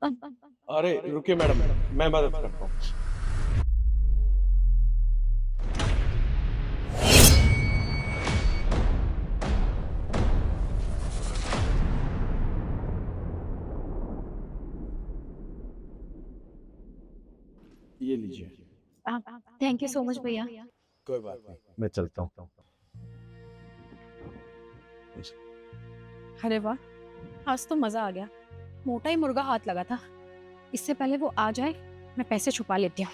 अरे रुकिए मैडम, मैं मदद करता हूँ। ये लीजिए। थैंक यू सो मच भैया। कोई बात नहीं, मैं चलता हूँ। अरे वाह, आज तो मजा आ गया। मोटा ही मुर्गा हाथ लगा था। इससे पहले वो आ जाए, मैं पैसे छुपा लेती हूँ।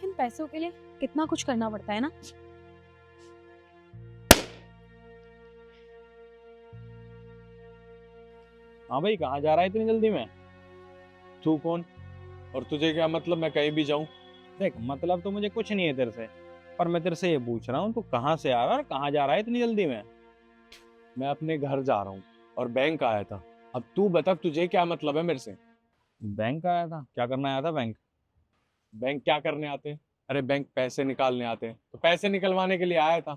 इन पैसों के लिए कितना कुछ करना पड़ता है ना। हाँ भाई, कहाँ जा रहा है इतनी जल्दी में? तू कौन और तुझे क्या मतलब मैं कहीं भी जाऊं? देख, मतलब तो मुझे कुछ नहीं है तेरे से, पर मैं तेरे से ये पूछ रहा हूँ तू कहाँ से आ रहा है और कहाँ जा रहा है इतनी जल्दी में। मैं अपने घर जा रहा हूँ और बैंक आया था। अब तू बता, तुझे क्या मतलब है मेरे से? बैंक आया था? क्या करना आया था बैंक? बैंक क्या करने आते हैं? अरे बैंक पैसे निकालने आते हैं, तो पैसे निकलवाने के लिए आया था।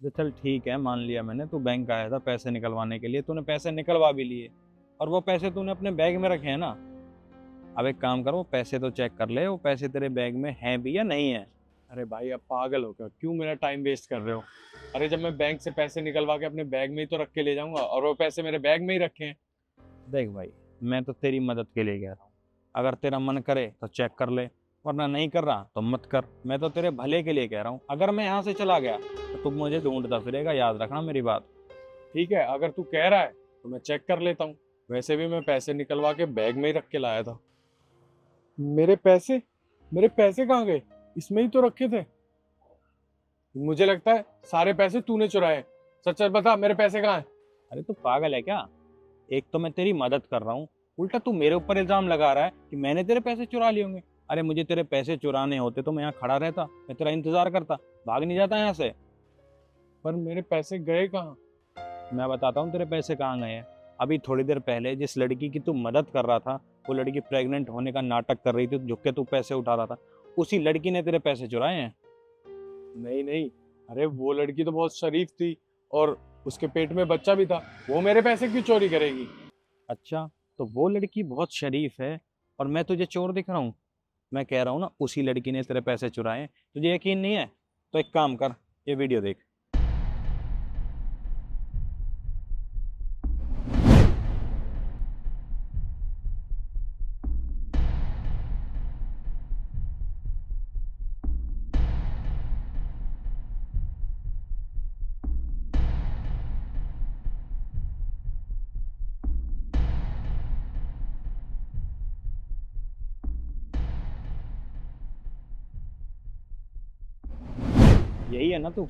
तो चल ठीक है, मान लिया मैंने, तू बैंक आया था पैसे निकलवाने के लिए, तूने पैसे निकलवा भी लिए और वो पैसे तूने अपने बैग में रखे हैं ना। अब एक काम कर, वो पैसे तो चेक कर ले, वो पैसे तेरे बैग में हैं भी या नहीं है। अरे भाई, अब पागल हो क्या? क्यों मेरा टाइम वेस्ट कर रहे हो? अरे जब मैं बैंक से पैसे निकलवा के अपने बैग में ही तो रख के ले जाऊंगा, और वो पैसे मेरे बैग में ही रखे हैं। देख भाई, मैं तो तेरी मदद के लिए कह रहा हूँ। अगर तेरा मन करे तो चेक कर ले, वरना नहीं कर रहा तो मत कर। मैं तो तेरे भले के लिए कह रहा हूँ। अगर मैं यहाँ से चला गया तो तू मुझे ढूंढता फिरेगा, याद रखना मेरी बात। ठीक है, अगर तू कह रहा है तो मैं चेक कर लेता हूँ। वैसे भी मैं पैसे निकलवा के बैग में ही रख के लाया था। मेरे पैसे? मेरे पैसे कहाँ गए? इसमें ही तो रखे थे। मुझे लगता है सारे पैसे तूने चुराए हैं। सच सच बता, मेरे पैसे कहाँ हैं? अरे तू पागल है क्या? एक तो मैं तेरी मदद कर रहा हूँ, उल्टा तू मेरे ऊपर इल्जाम लगा रहा है कि मैंने तेरे पैसे चुरा लिए होंगे। अरे मुझे तेरे पैसे चुराने होते तो मैं यहाँ खड़ा रहता, मैं तेरा इंतजार करता, भाग नहीं जाता यहाँ से। पर मेरे पैसे गए कहाँ? मैं बताता हूँ तेरे पैसे कहाँ गए हैं। अभी थोड़ी देर पहले जिस लड़की की तू मदद कर रहा था, वो लड़की प्रेग्नेंट होने का नाटक कर रही थी, झुक के तू पैसे उठा रहा था, उसी लड़की ने तेरे पैसे चुराए हैं। नहीं नहीं, अरे वो लड़की तो बहुत शरीफ थी और उसके पेट में बच्चा भी था। वो मेरे पैसे क्यों चोरी करेगी? अच्छा, तो वो लड़की बहुत शरीफ है और मैं तुझे चोर दिख रहा हूँ? मैं कह रहा हूँ ना, उसी लड़की ने तेरे पैसे चुराए हैं। तुझे यकीन नहीं है तो एक काम कर, ये वीडियो देख। यही है ना तू,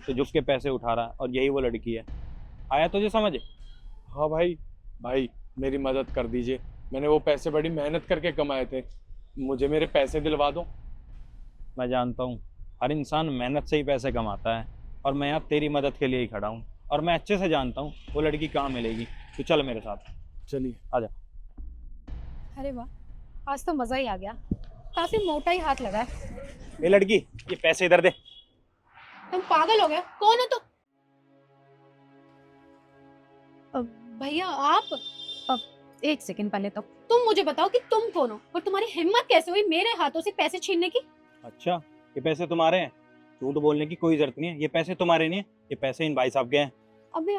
तो झुक के पैसे उठा रहा है और यही वो लड़की है। आया तुझे समझ? हाँ भाई, भाई मेरी मदद कर दीजिए। मैंने वो पैसे बड़ी मेहनत करके कमाए थे। मुझे मेरे पैसे दिलवा दो। मैं जानता हूँ, हर इंसान मेहनत से ही पैसे कमाता है, और मैं यहाँ तेरी मदद के लिए ही खड़ा हूँ। और मैं अच्छे से जानता हूँ वो लड़की कहाँ मिलेगी। तू चल मेरे साथ, चलिए। आजा। अरे वाह, आज तो मजा ही आ गया। काफी मोटा ही हाथ लगा है। ये लड़की, ये पैसे इधर दे। तुम पागल हो गए? कौन हो तुम? भैया आप, एक सेकंड पहले तो तुम मुझे बताओ कि तुम कौन हो और तुम्हारी हिम्मत कैसे हुई मेरे हाथों से पैसे छीनने की? अच्छा, ये पैसे तुम्हारे हैं? झूठ बोलने की कोई जरूरत नहीं है, ये पैसे तुम्हारे नहीं है, ये पैसे इन भाई साहब के हैं। अबे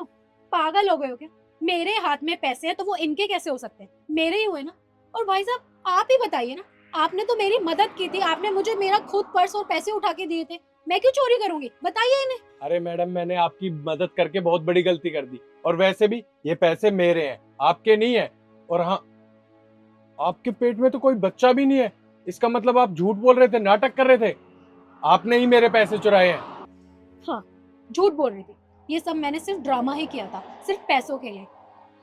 पागल हो गए हो क्या? मेरे हाथ में पैसे हैं तो वो इनके कैसे हो सकते हैं? मेरे ही हुए ना। और भाई साहब आप ही बताइए ना, आपने तो मेरी मदद की थी, आपने मुझे मेरा खुद पर्स और पैसे उठा के दिए थे। मैं क्यों चोरी करूंगी? बताइए इन्हें। अरे मैडम, मैंने आपकी मदद करके बहुत बड़ी गलती कर दी। और वैसे भी ये पैसे मेरे हैं, आपके नहीं है। और हाँ, आपके पेट में तो कोई बच्चा भी नहीं है। इसका मतलब आप झूठ बोल रहे थे, नाटक कर रहे थे। आपने ही मेरे पैसे चुराए हैं। हाँ, झूठ बोल रही थी। ये सब मैंने सिर्फ ड्रामा ही किया था, सिर्फ पैसों के लिए।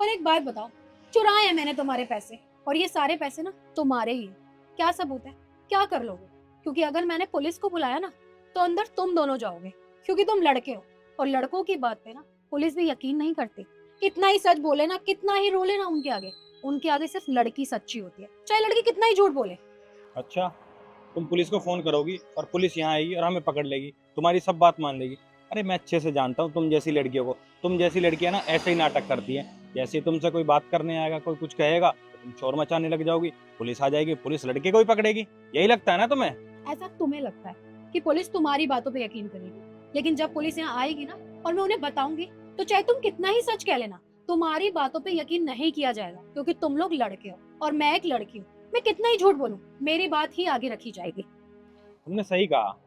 और एक बात बताओ, चुराए हैं मैंने तुम्हारे पैसे, और ये सारे पैसे ना तुम्हारे ही हैं। क्या सबूत है? क्या कर लोगे? क्योंकि अगर मैंने पुलिस को बुलाया ना, तो अंदर तुम दोनों जाओगे, क्योंकि तुम लड़के हो। और लड़कों की बात पे ना पुलिस भी यकीन नहीं करती। कितना ही सच बोले ना, कितना ही रोले ना उनके आगे सिर्फ लड़की सच्ची होती है, चाहे लड़की कितना ही झूठ बोले। अच्छा, तुम पुलिस को फोन करोगी और पुलिस यहाँ आएगी और हमें पकड़ लेगी, तुम्हारी सब बात मान लेगी। अरे मैं अच्छे से जानता हूँ तुम जैसी लड़कियों को। तुम जैसी लड़कियां ना ऐसे ही नाटक करती हैं। जैसे ही तुमसे कोई बात करने आएगा, कोई कुछ कहेगा तो तुम शोर मचाने लग जाओगी, पुलिस आ जाएगी, पुलिस लड़के को ही पकड़ेगी। यही लगता है ना तुम्हें? ऐसा तुम्हें लगता है कि पुलिस तुम्हारी बातों पे यकीन करेगी, लेकिन जब पुलिस यहाँ आएगी ना और मैं उन्हें बताऊंगी, तो चाहे तुम कितना ही सच कह लेना, तुम्हारी बातों पे यकीन नहीं किया जाएगा, क्योंकि तुम लोग लड़के हो और मैं एक लड़की हूँ। मैं कितना ही झूठ बोलूं, मेरी बात ही आगे रखी जाएगी। तुमने सही कहा।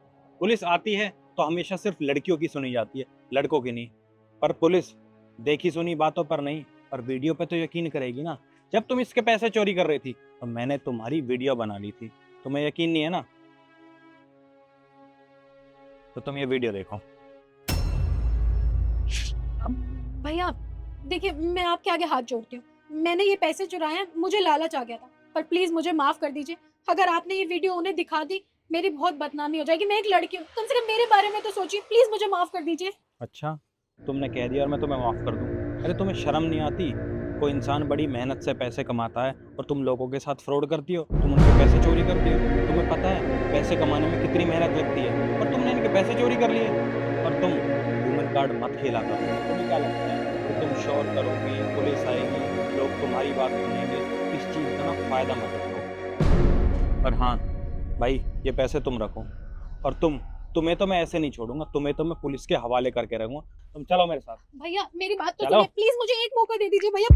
पुलिस आती है तो हमेशा सिर्फ लड़कियों की सुनी जाती है, लड़कों की नहीं। पर पुलिस देखी सुनी बातों पर नहीं, पर वीडियो पे तो यकीन करेगी ना। जब तुम इसके पैसे चोरी कर रही थी तो मैंने तुम्हारी वीडियो बना ली थी। तुम्हें यकीन नहीं है ना, तो तुम ये वीडियो देखो। भैया देखिए, मैं आपके आगे हाथ जोड़ती हूँ, मैंने ये पैसे चुराए हैं, मुझे लालच आ गया था, पर प्लीज मुझे माफ कर दीजिए। अगर आपने ये वीडियो उन्हें दिखा दी, मेरी बहुत बदनामी हो जाएगी। मैं एक लड़की हूँ, कम से कम मेरे बारे में तो सोचिए। प्लीज मुझे माफ कर दीजिए। अच्छा, तुमने कह दिया और मैं तुम्हें माफ कर दूं? अरे तुम्हें शर्म नहीं आती? कोई इंसान बड़ी मेहनत से पैसे कमाता है और तुम लोगों के साथ फ्रॉड करती हो, तुम उनके पैसे चोरी करती हो। तुम्हें पता है पैसे कमाने में कितनी मेहनत लगती है, और तुमने इनके पैसे चोरी कर लिए। और तुम वुमेन कार्ड मत खेला करो। तुम्हें क्या लगता है कि तुम शोर करोगी, पुलिस आएगी, लोग तुम्हारी बात सुनेंगे? इस चीज़ का ना फायदा मत उठाओ। और हाँ भाई, ये पैसे तुम रखो। और तुम्हें तो मैं ऐसे नहीं छोड़ूंगा, तुम्हें तो मैं पुलिस के हवाले करके रहूंगा। तुम चलो मेरे साथ। भैया मेरी बात तो चलो। सुनिए, प्लीज मुझे एक मौका दे दीजिए भैया।